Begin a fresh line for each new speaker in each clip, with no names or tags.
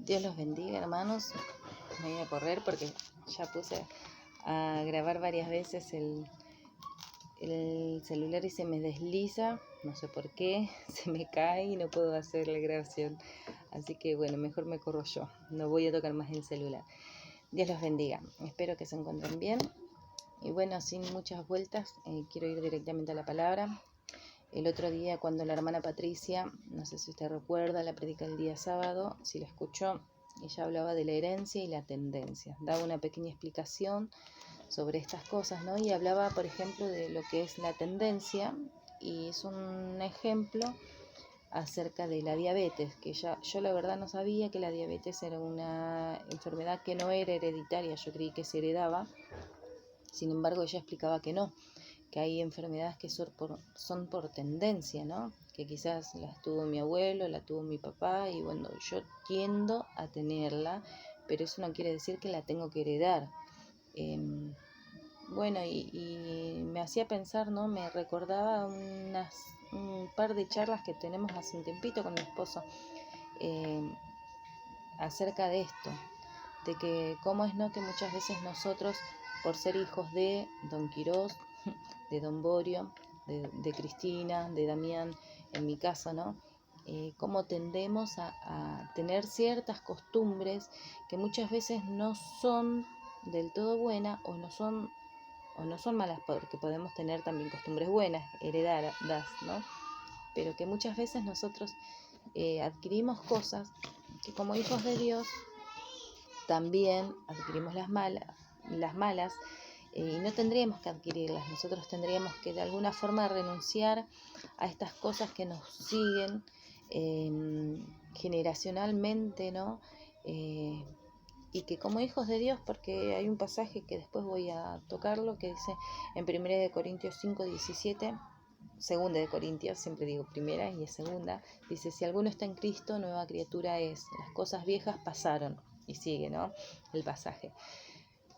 Dios los bendiga, hermanos. Me voy a correr porque ya puse a grabar varias veces el celular y se me desliza, no sé por qué, se me cae y no puedo hacer la grabación. Así que bueno, mejor me corro yo, no voy a tocar más el celular. Dios los bendiga, espero que se encuentren bien. Y bueno, sin muchas vueltas, quiero ir directamente a la palabra. El otro día cuando la hermana Patricia, no sé si usted recuerda, la predica el día sábado, si la escuchó, ella hablaba de la herencia y la tendencia. Daba una pequeña explicación sobre estas cosas, ¿no? Y hablaba, por ejemplo, de lo que es la tendencia y es un ejemplo acerca de la diabetes, que yo la verdad no sabía que la diabetes era una enfermedad que no era hereditaria, yo creí que se heredaba. Sin embargo, ella explicaba que no, que hay enfermedades que son por tendencia, ¿no? Que quizás las tuvo mi abuelo, la tuvo mi papá y bueno, yo tiendo a tenerla, pero eso no quiere decir que la tengo que heredar. Bueno, y me hacía pensar, ¿no? Me recordaba un par de charlas que tenemos hace un tiempito con mi esposo acerca de esto, de que cómo es, ¿no? Que muchas veces nosotros, por ser hijos de Don Quirós, de Don Borio, de Cristina, de Damián, en mi caso, ¿no? Cómo tendemos a tener ciertas costumbres que muchas veces no son del todo buenas o no son malas, porque podemos tener también costumbres buenas, heredadas, ¿no? Pero que muchas veces nosotros adquirimos cosas que como hijos de Dios también adquirimos las malas, y no tendríamos que adquirirlas. Nosotros tendríamos que de alguna forma renunciar a estas cosas que nos siguen generacionalmente, ¿no? Y que como hijos de Dios, porque hay un pasaje que después voy a tocarlo, que dice en 1 Corintios 5:17, 2 de Corintios, siempre digo primera y es segunda, dice: si alguno está en Cristo, nueva criatura es, las cosas viejas pasaron, y sigue, ¿no? El pasaje.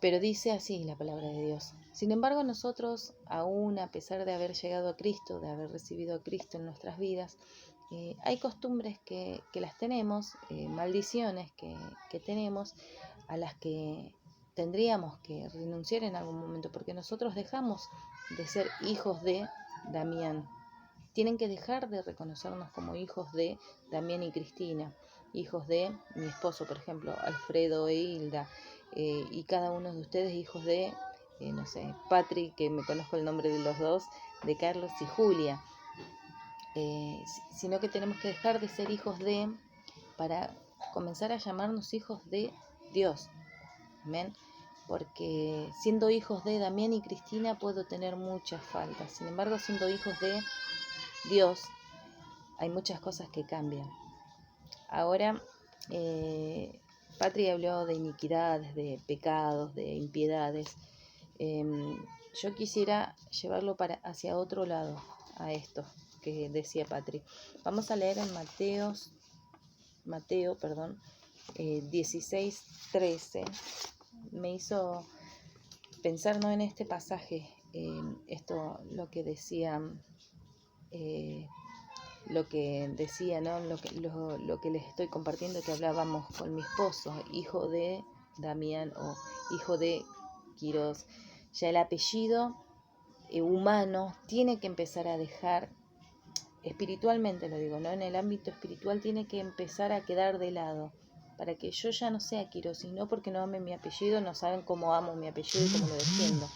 Pero dice así la palabra de Dios. Sin embargo, nosotros, aún a pesar de haber llegado a Cristo, de haber recibido a Cristo en nuestras vidas, hay costumbres que las tenemos, maldiciones que tenemos, a las que tendríamos que renunciar en algún momento, porque nosotros dejamos de ser hijos de Damián. Tienen que dejar de reconocernos como hijos de Damián y Cristina, hijos de mi esposo, por ejemplo, Alfredo e Hilda, y cada uno de ustedes hijos de, no sé, Patri, que me conozco el nombre de los dos, de Carlos y Julia, sino que tenemos que dejar de ser hijos de, para comenzar a llamarnos hijos de Dios. Amén. Porque siendo hijos de Damián y Cristina puedo tener muchas faltas. Sin embargo, siendo hijos de Dios, hay muchas cosas que cambian. Ahora, Patri habló de iniquidades, de pecados, de impiedades. Yo quisiera llevarlo hacia otro lado, a esto que decía Patri. Vamos a leer en Mateo 16:13. Me hizo pensar, ¿no?, en este pasaje, esto, lo que decía, ¿no? Lo que les estoy compartiendo, que hablábamos con mi esposo, hijo de Damián o hijo de Quirós. Ya el apellido humano tiene que empezar a dejar, espiritualmente lo digo, ¿no? En el ámbito espiritual tiene que empezar a quedar de lado, para que yo ya no sea Quirós, y no porque no ame mi apellido, no saben cómo amo mi apellido y cómo lo defiendo,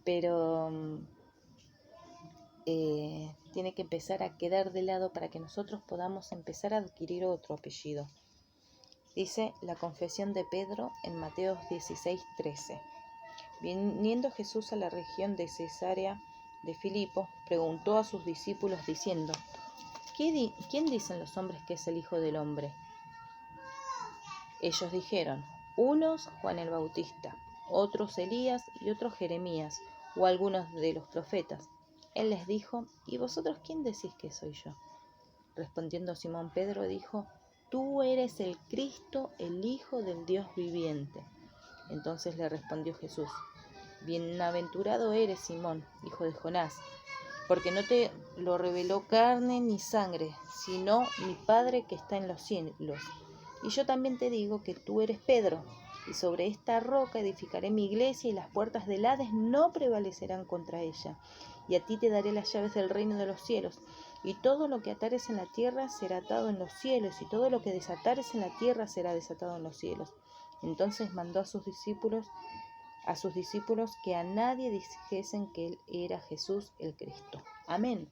pero tiene que empezar a quedar de lado para que nosotros podamos empezar a adquirir otro apellido. Dice la confesión de Pedro en Mateo 16:13. Viniendo Jesús a la región de Cesarea de Filipo, preguntó a sus discípulos diciendo: ¿Quién dicen los hombres que es el Hijo del Hombre? Ellos dijeron: unos Juan el Bautista, otros Elías y otros Jeremías o algunos de los profetas. Él les dijo: ¿y vosotros quién decís que soy yo? Respondiendo Simón Pedro dijo: tú eres el Cristo, el Hijo del Dios viviente. Entonces le respondió Jesús: bienaventurado eres, Simón, hijo de Jonás, porque no te lo reveló carne ni sangre, sino mi Padre que está en los cielos. Y yo también te digo que tú eres Pedro, y sobre esta roca edificaré mi iglesia, y las puertas del Hades no prevalecerán contra ella. Y a ti te daré las llaves del reino de los cielos. Y todo lo que atares en la tierra será atado en los cielos, y todo lo que desatares en la tierra será desatado en los cielos. Entonces mandó a sus discípulos que a nadie dijesen que él era Jesús el Cristo. Amén.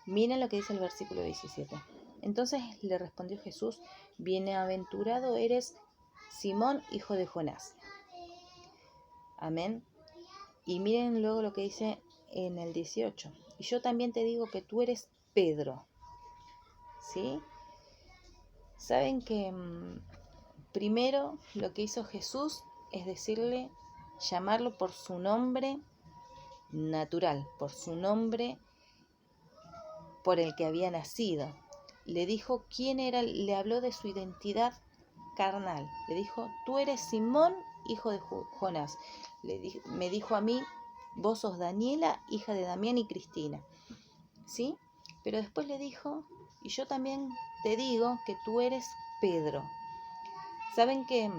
Miren lo que dice el versículo 17. Entonces le respondió Jesús: bienaventurado eres, Simón, hijo de Jonás. Amén. Y miren luego lo que dice en el 18. Y yo también te digo que tú eres Pedro. ¿Sí? Saben que primero lo que hizo Jesús es decirle, llamarlo por su nombre natural, por su nombre por el que había nacido. Le dijo quién era, le habló de su identidad carnal. Le dijo: tú eres Simón, hijo de Jonás. Me dijo a mí: vos sos Daniela, hija de Damián y Cristina. ¿Sí? Pero después le dijo: y yo también te digo que tú eres Pedro. Saben que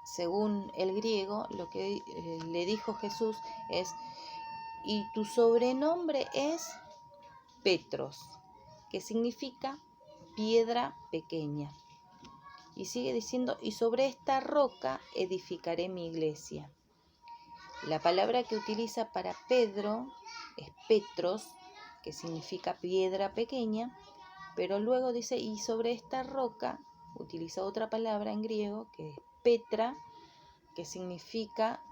según el griego, lo que le dijo Jesús es: y tu sobrenombre es Petros, que significa piedra pequeña. Y sigue diciendo: y sobre esta roca edificaré mi iglesia. La palabra que utiliza para Pedro es Petros, que significa piedra pequeña, pero luego dice: y sobre esta roca utiliza otra palabra en griego que es Petra, que significa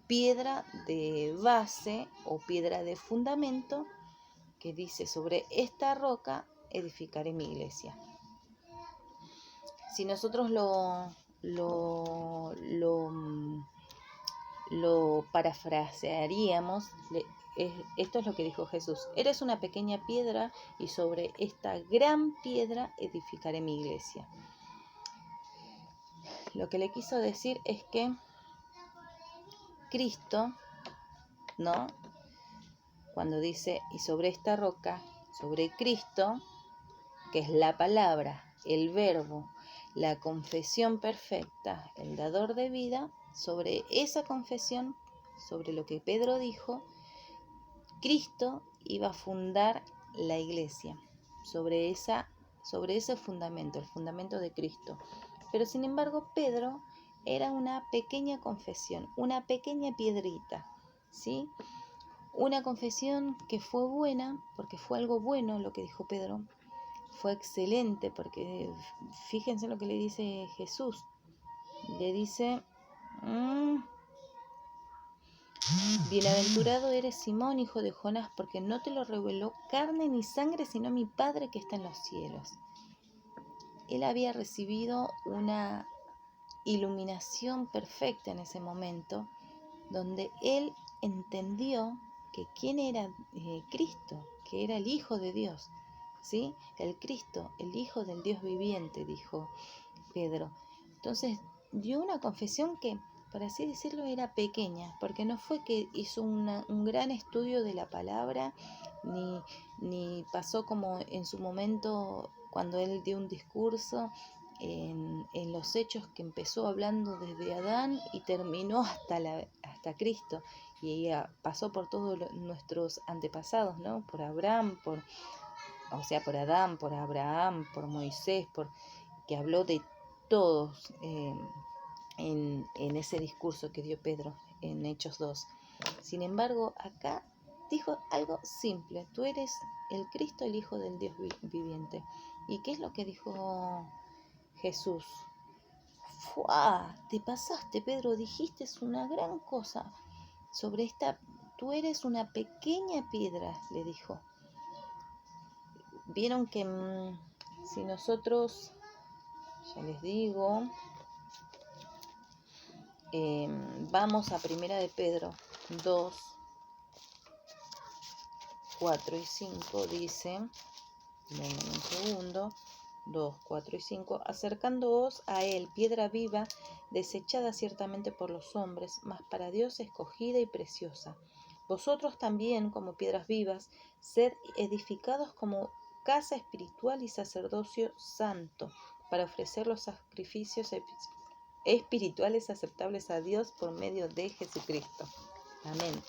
piedra de base o piedra de fundamento, que dice: sobre esta roca edificaré mi iglesia. Si nosotros lo parafrasearíamos, esto es lo que dijo Jesús: eres una pequeña piedra, y sobre esta gran piedra edificaré mi iglesia. Lo que le quiso decir es que Cristo, ¿no? Cuando dice: y sobre esta roca, sobre Cristo, que es la palabra, el verbo, la confesión perfecta, el dador de vida, sobre esa confesión, sobre lo que Pedro dijo, Cristo iba a fundar la iglesia, sobre ese fundamento, el fundamento de Cristo. Pero sin embargo, Pedro era una pequeña confesión, una pequeña piedrita, ¿sí? Una confesión que fue buena, porque fue algo bueno lo que dijo Pedro. Fue excelente, porque fíjense lo que le dice Jesús. Le dice: bienaventurado eres, Simón, hijo de Jonás, porque no te lo reveló carne ni sangre, sino mi Padre que está en los cielos. Él había recibido una iluminación perfecta en ese momento, donde él entendió que quién era Cristo, que era el Hijo de Dios, ¿sí? El Cristo, el Hijo del Dios viviente, dijo Pedro. Entonces dio una confesión que, por así decirlo, era pequeña, porque no fue que hizo un gran estudio de la palabra, ni pasó como en su momento cuando él dio un discurso en los Hechos, que empezó hablando desde Adán y terminó hasta Cristo, y pasó por todos nuestros antepasados, ¿no? Por Abraham, por Adán, por Abraham, por Moisés, que habló de todos en ese discurso que dio Pedro en Hechos 2. Sin embargo, acá dijo algo simple: tú eres el Cristo, el Hijo del Dios viviente. ¿Y qué es lo que dijo Jesús? ¡Fua! Te pasaste, Pedro, dijiste una gran cosa sobre esta. Tú eres una pequeña piedra, le dijo. Vieron que si nosotros, ya les digo, vamos a Primera de Pedro 2, 4 y 5, dice, un segundo, 2, 4 y 5, acercándoos a él, piedra viva, desechada ciertamente por los hombres, mas para Dios escogida y preciosa. Vosotros también, como piedras vivas, sed edificados como casa espiritual y sacerdocio santo, para ofrecer los sacrificios espirituales aceptables a Dios por medio de Jesucristo. Amén.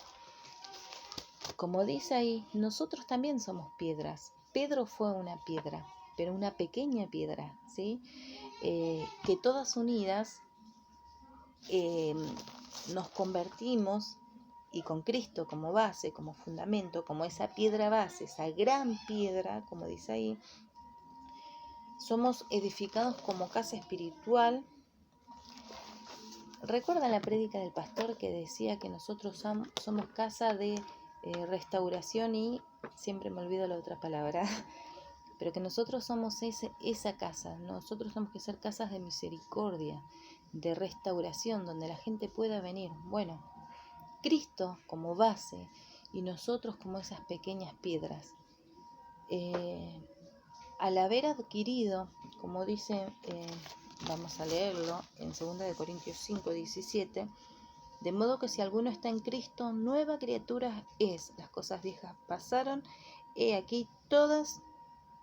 Como dice ahí, nosotros también somos piedras. Pedro fue una piedra, pero una pequeña piedra, ¿sí? Que todas unidas nos convertimos, y con Cristo como base, como fundamento, como esa piedra base, esa gran piedra, como dice ahí, somos edificados como casa espiritual. ¿Recuerdan la prédica del pastor que decía que nosotros somos casa de restauración y, siempre me olvido la otra palabra, pero que nosotros somos esa casa? Nosotros tenemos que ser casas de misericordia, de restauración, donde la gente pueda venir. Bueno, Cristo como base y nosotros como esas pequeñas piedras. Al haber adquirido, como dice, vamos a leerlo en 2 Corintios 5:17, de modo que si alguno está en Cristo, nueva criatura es. Las cosas viejas pasaron, he aquí todas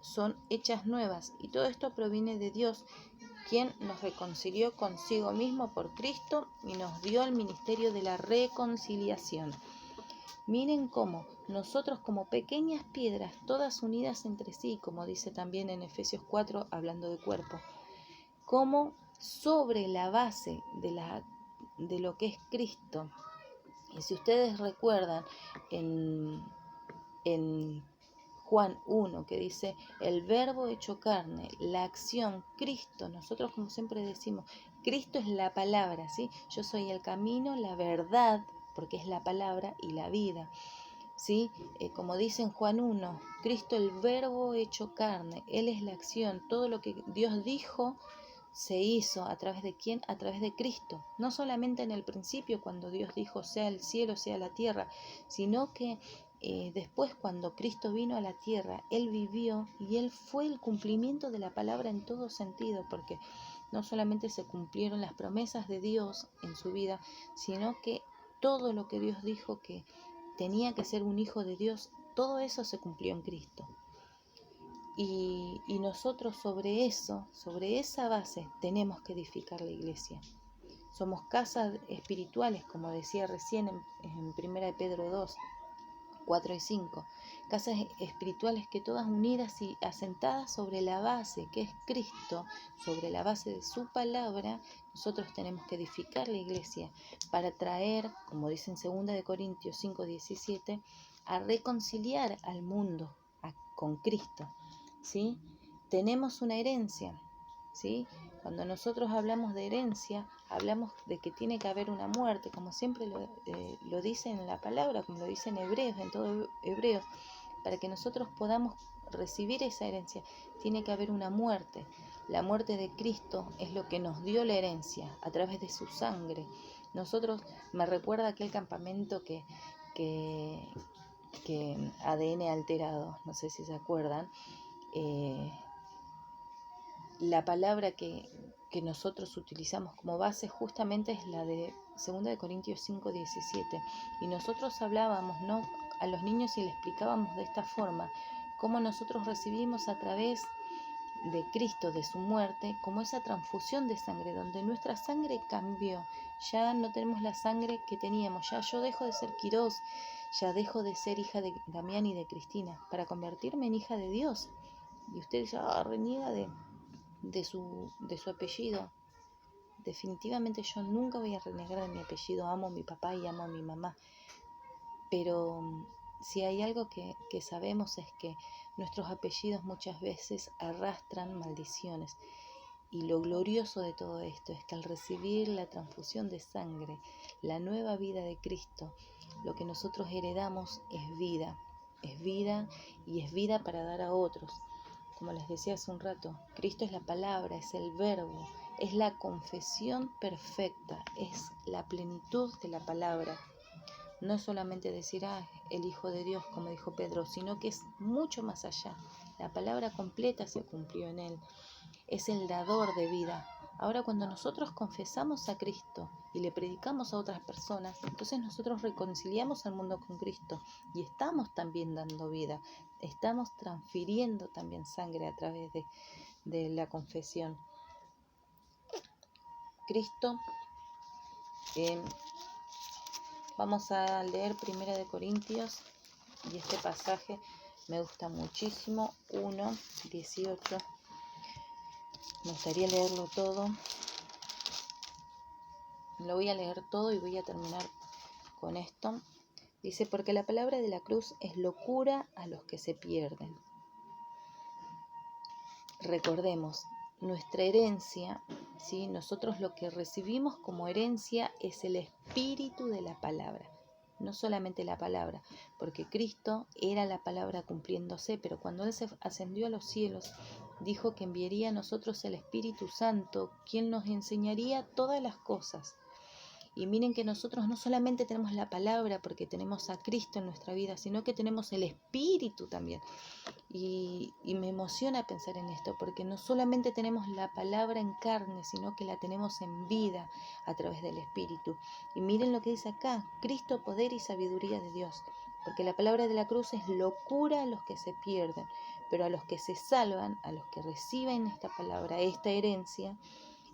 son hechas nuevas. Y todo esto proviene de Dios, quien nos reconcilió consigo mismo por Cristo y nos dio el ministerio de la reconciliación. Miren cómo nosotros, como pequeñas piedras, todas unidas entre sí, como dice también en Efesios 4, hablando de cuerpo, como sobre la base de lo que es Cristo. Y si ustedes recuerdan en Juan 1, que dice el verbo hecho carne, la acción, Cristo, nosotros como siempre decimos, Cristo es la palabra, ¿sí? Yo soy el camino, la verdad, porque es la palabra, y la vida, ¿sí? Como dice en Juan 1, Cristo el verbo hecho carne, Él es la acción, todo lo que Dios dijo se hizo. ¿A través de quién? A través de Cristo. No solamente en el principio, cuando Dios dijo sea el cielo, sea la tierra, sino que después, cuando Cristo vino a la tierra, Él vivió y Él fue el cumplimiento de la palabra en todo sentido, porque no solamente se cumplieron las promesas de Dios en su vida, sino que todo lo que Dios dijo que tenía que ser un hijo de Dios, todo eso se cumplió en Cristo. Y nosotros sobre eso, sobre esa base, tenemos que edificar la iglesia. Somos casas espirituales, como decía recién en 1 Pedro 2, 4 y 5. Casas espirituales que todas unidas y asentadas sobre la base que es Cristo, sobre la base de su palabra, nosotros tenemos que edificar la iglesia para traer, como dice en 2 Corintios 5, 17, a reconciliar al mundo con Cristo. ¿Sí? Tenemos una herencia, ¿sí? Cuando nosotros hablamos de herencia, hablamos de que tiene que haber una muerte, como siempre lo dice en la palabra, como lo dice en Hebreos, en todo Hebreos, para que nosotros podamos recibir esa herencia, tiene que haber una muerte. La muerte de Cristo es lo que nos dio la herencia a través de su sangre. Nosotros, me recuerda aquel campamento que ADN alterado, no sé si se acuerdan. La palabra que nosotros utilizamos como base justamente es la de 2 Corintios 5, 17. Y nosotros hablábamos, ¿no?, a los niños y les explicábamos de esta forma cómo nosotros recibimos a través de Cristo, de su muerte, como esa transfusión de sangre, donde nuestra sangre cambió. Ya no tenemos la sangre que teníamos, ya yo dejo de ser Quirós, ya dejo de ser hija de Damián y de Cristina, para convertirme en hija de Dios. Y usted dice, reniega de su apellido. Definitivamente yo nunca voy a renegar de mi apellido. Amo a mi papá y amo a mi mamá. Pero si hay algo que sabemos es que nuestros apellidos muchas veces arrastran maldiciones. Y lo glorioso de todo esto es que al recibir la transfusión de sangre, la nueva vida de Cristo, lo que nosotros heredamos es vida. Es vida y es vida para dar a otros. Como les decía hace un rato, Cristo es la palabra, es el verbo, es la confesión perfecta, es la plenitud de la palabra. No es solamente decir, el Hijo de Dios, como dijo Pedro, sino que es mucho más allá. La palabra completa se cumplió en él. Es el dador de vida. Ahora, cuando nosotros confesamos a Cristo y le predicamos a otras personas, entonces nosotros reconciliamos al mundo con Cristo y estamos también dando vida. estamos transfiriendo también sangre a través de la confesión. Cristo, vamos a leer 1 Corintios, y este pasaje me gusta muchísimo, 1:18. Me gustaría leerlo todo. Lo voy a leer todo y voy a terminar con esto. Dice, porque la palabra de la cruz es locura a los que se pierden. Recordemos, nuestra herencia, ¿sí? Nosotros lo que recibimos como herencia es el espíritu de la palabra, no solamente la palabra, porque Cristo era la palabra cumpliéndose, pero cuando Él se ascendió a los cielos, dijo que enviaría a nosotros el Espíritu Santo, quien nos enseñaría todas las cosas. Y miren que nosotros no solamente tenemos la palabra porque tenemos a Cristo en nuestra vida, sino que tenemos el Espíritu también. Y me emociona pensar en esto, porque no solamente tenemos la palabra en carne, sino que la tenemos en vida a través del Espíritu. Y miren lo que dice acá, Cristo, poder y sabiduría de Dios. Porque la palabra de la cruz es locura a los que se pierden, pero a los que se salvan, a los que reciben esta palabra, esta herencia,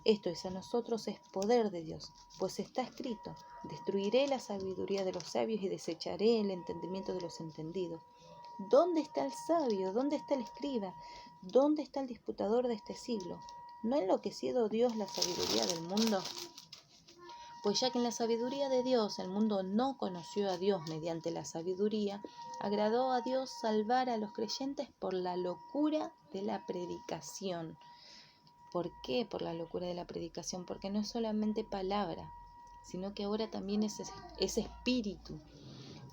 esto es a nosotros es poder de Dios, pues está escrito, destruiré la sabiduría de los sabios y desecharé el entendimiento de los entendidos. ¿Dónde está el sabio? ¿Dónde está el escriba? ¿Dónde está el disputador de este siglo? ¿No ha enloquecido Dios la sabiduría del mundo? Pues ya que en la sabiduría de Dios el mundo no conoció a Dios mediante la sabiduría, agradó a Dios salvar a los creyentes por la locura de la predicación. ¿Por qué por la locura de la predicación? Porque no es solamente palabra, sino que ahora también es espíritu.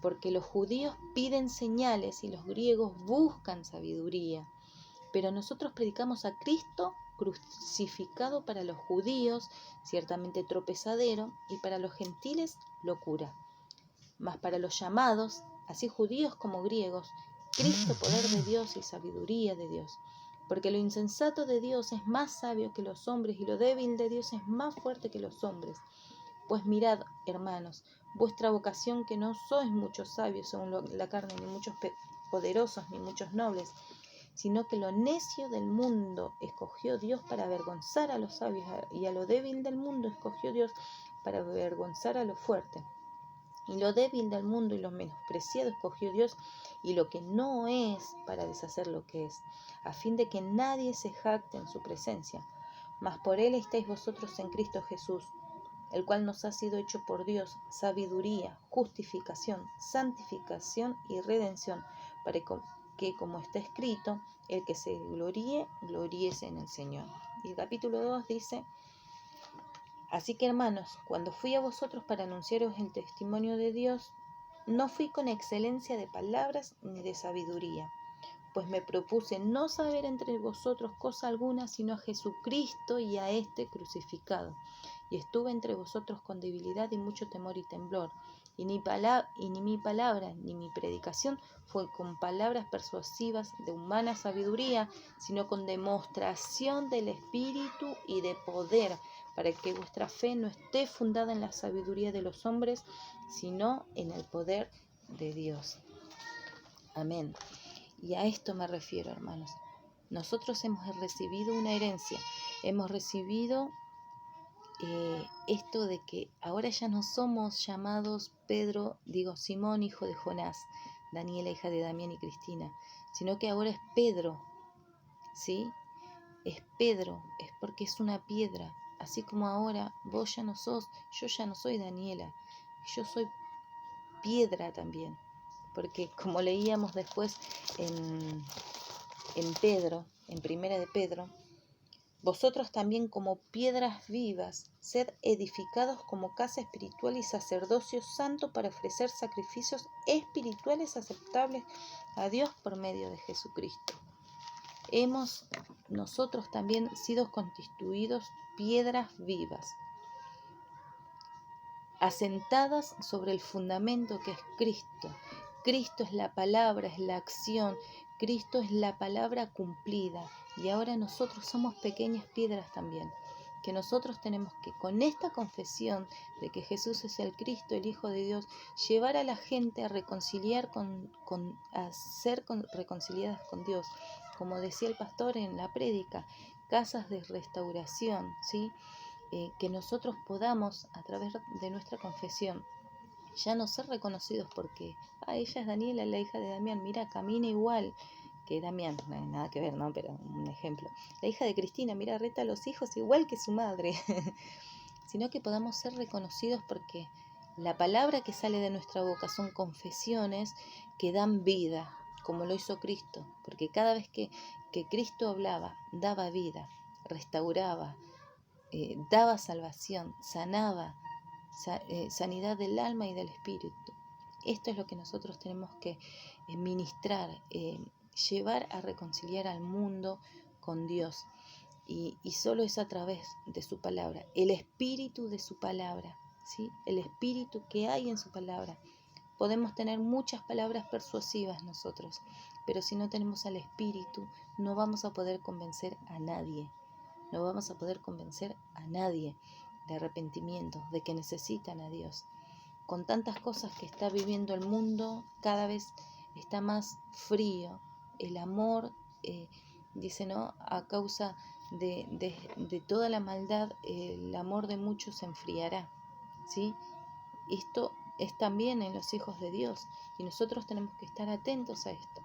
Porque los judíos piden señales y los griegos buscan sabiduría. Pero nosotros predicamos a Cristo crucificado, para los judíos, ciertamente tropezadero, y para los gentiles, locura. Mas para los llamados, así judíos como griegos, Cristo, poder de Dios y sabiduría de Dios. Porque lo insensato de Dios es más sabio que los hombres, y lo débil de Dios es más fuerte que los hombres. Pues mirad, hermanos, vuestra vocación, que no sois muchos sabios según la carne, ni muchos poderosos, ni muchos nobles, sino que lo necio del mundo escogió Dios para avergonzar a los sabios, y a lo débil del mundo escogió Dios para avergonzar a lo fuerte. Y lo débil del mundo y lo menospreciado escogió Dios, y lo que no es, para deshacer lo que es, a fin de que nadie se jacte en su presencia. Mas por él estáis vosotros en Cristo Jesús, el cual nos ha sido hecho por Dios sabiduría, justificación, santificación y redención, para que, como está escrito, el que se gloríe, gloríese en el Señor. Y el capítulo 2 dice, así que, hermanos, cuando fui a vosotros para anunciaros el testimonio de Dios, no fui con excelencia de palabras ni de sabiduría, pues me propuse no saber entre vosotros cosa alguna, sino a Jesucristo y a este crucificado. Y estuve entre vosotros con debilidad y mucho temor y temblor. Y ni mi palabra ni mi predicación fue con palabras persuasivas de humana sabiduría, sino con demostración del Espíritu y de poder, para que vuestra fe no esté fundada en la sabiduría de los hombres, sino en el poder de Dios. Amén. Y a esto me refiero, hermanos. Nosotros hemos recibido una herencia, hemos recibido esto de que ahora ya no somos llamados Simón, hijo de Jonás, Daniela, hija de Damián y Cristina, sino que ahora es Pedro, ¿sí? Es Pedro, es porque es una piedra, así como ahora vos ya no sos, yo ya no soy Daniela, yo soy piedra también, porque como leíamos después en Pedro, en Primera de Pedro, vosotros también como piedras vivas, sed edificados como casa espiritual y sacerdocio santo para ofrecer sacrificios espirituales aceptables a Dios por medio de Jesucristo. Hemos nosotros también sido constituidos piedras vivas, asentadas sobre el fundamento que es Cristo. Cristo es la palabra, es la acción, Cristo es la palabra cumplida. Y ahora nosotros somos pequeñas piedras también, que nosotros tenemos que, con esta confesión de que Jesús es el Cristo, el Hijo de Dios, llevar a la gente a reconciliar reconciliadas con Dios. Como decía el pastor en la prédica, casas de restauración, ¿sí? Que nosotros podamos, a través de nuestra confesión, ya no ser reconocidos porque, ella es Daniela, la hija de Damián, mira, camina igual que Damián, no hay nada que ver, ¿no? Pero un ejemplo. La hija de Cristina, mira, reta a los hijos igual que su madre. Sino que podamos ser reconocidos porque la palabra que sale de nuestra boca son confesiones que dan vida, como lo hizo Cristo, porque cada vez que Cristo hablaba, daba vida, restauraba, daba salvación, sanaba, sanidad del alma y del espíritu. Esto es lo que nosotros tenemos que ministrar, llevar a reconciliar al mundo con Dios. Y solo es a través de su palabra, el espíritu de su palabra, ¿sí? El espíritu que hay en su palabra. Podemos tener muchas palabras persuasivas nosotros, pero si no tenemos al espíritu, no vamos a poder convencer a nadie. No vamos a poder convencer a nadie de arrepentimiento, de que necesitan a Dios. Con tantas cosas que está viviendo el mundo, cada vez está más frío. El amor, dice, ¿no? A causa de toda la maldad, el amor de muchos se enfriará, ¿sí? Esto es también en los hijos de Dios y nosotros tenemos que estar atentos a esto.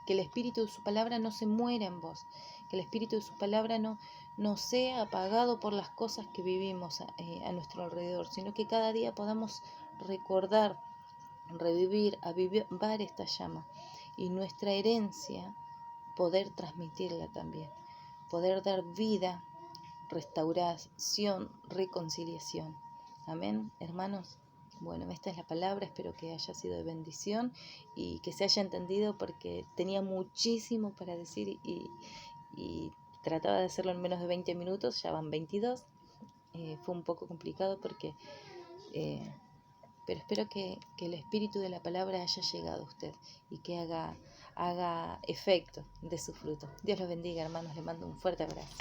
Que el espíritu de su palabra no se muera en vos, que el espíritu de su palabra no sea apagado por las cosas que vivimos a nuestro alrededor, sino que cada día podamos recordar, revivir, avivar esta llama y nuestra herencia poder transmitirla también, poder dar vida, restauración, reconciliación. Amén, hermanos. Bueno, esta es la palabra, espero que haya sido de bendición y que se haya entendido porque tenía muchísimo para decir y trataba de hacerlo en menos de 20 minutos, ya van 22. Fue un poco complicado porque, pero espero que el espíritu de la palabra haya llegado a usted y que haga efecto de su fruto. Dios los bendiga, hermanos, les mando un fuerte abrazo.